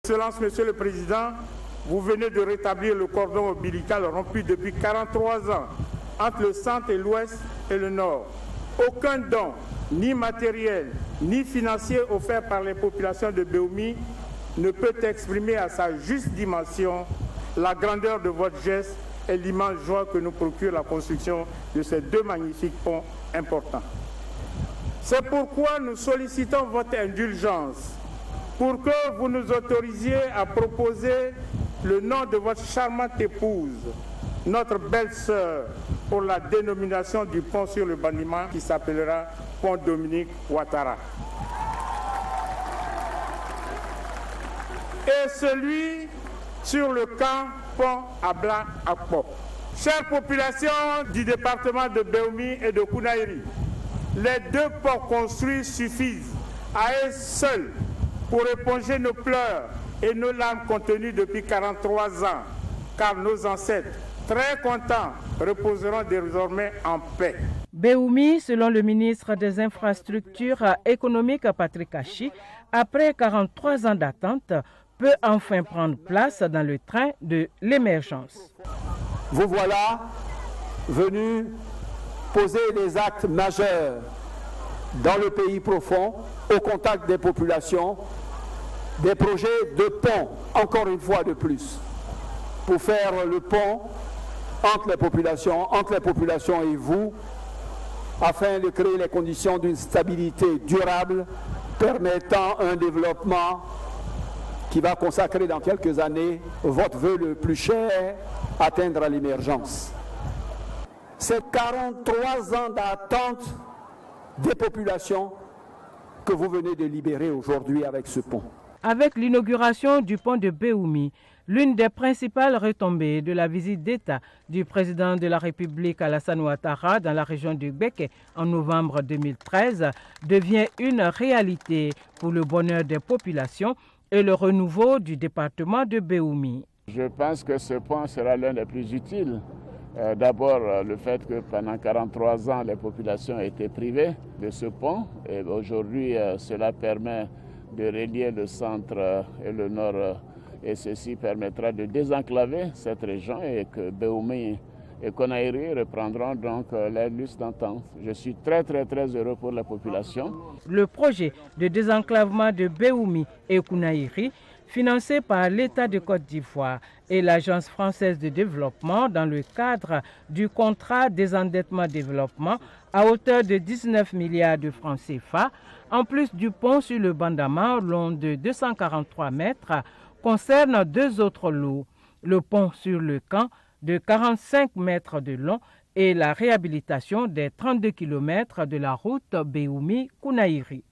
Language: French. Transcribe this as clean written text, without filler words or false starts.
Excellence, Monsieur le Président, vous venez de rétablir le cordon ombilical rompu depuis 43 ans entre le centre et l'ouest et le nord. Aucun don, ni matériel, ni financier offert par les populations de Béoumi ne peut exprimer à sa juste dimension la grandeur de votre geste et l'immense joie que nous procure la construction de ces deux magnifiques ponts importants. C'est pourquoi nous sollicitons votre indulgence pour que vous nous autorisiez à proposer le nom de votre charmante épouse, notre belle-sœur, pour la dénomination du pont sur le bâtiment qui s'appellera Pont Dominique Ouattara. Et celui sur le camp Pont Abla Akpo. Chères populations du département de Béoumi et de Kounaïri, les deux ponts construits suffisent à eux seuls pour éponger nos pleurs et nos larmes contenues depuis 43 ans, car nos ancêtres, très contents, reposeront désormais en paix. Béoumi, selon le ministre des Infrastructures économiques Patrick Achi, après 43 ans d'attente, peut enfin prendre place dans le train de l'émergence. Vous voilà venus poser des actes majeurs dans le pays profond, au contact des populations, des projets de pont, encore une fois de plus, pour faire le pont entre les populations et vous, afin de créer les conditions d'une stabilité durable permettant un développement qui va consacrer dans quelques années votre vœu le plus cher, atteindre l'émergence. C'est 43 ans d'attente des populations que vous venez de libérer aujourd'hui avec ce pont. Avec l'inauguration du pont de Béoumi, l'une des principales retombées de la visite d'État du président de la République Alassane Ouattara dans la région du Béké en novembre 2013 devient une réalité pour le bonheur des populations et le renouveau du département de Béoumi. Je pense que ce pont sera l'un des plus utiles. D'abord, le fait que pendant 43 ans, les populations étaient privées de ce pont. Et aujourd'hui, cela permet de relier le centre et le nord. Et ceci permettra de désenclaver cette région et que Béoumi et Kounaïri reprendront donc leur lustre d'antan. Je suis très heureux pour la population. Le projet de désenclavement de Béoumi et Kounaïri, financé par l'État de Côte d'Ivoire et l'Agence française de développement dans le cadre du contrat désendettement-développement à hauteur de 19 milliards de francs CFA, en plus du pont sur le Bandama long de 243 mètres, concerne deux autres lots, le pont sur le camp de 45 mètres de long et la réhabilitation des 32 km de la route Béoumi-Kounaïri.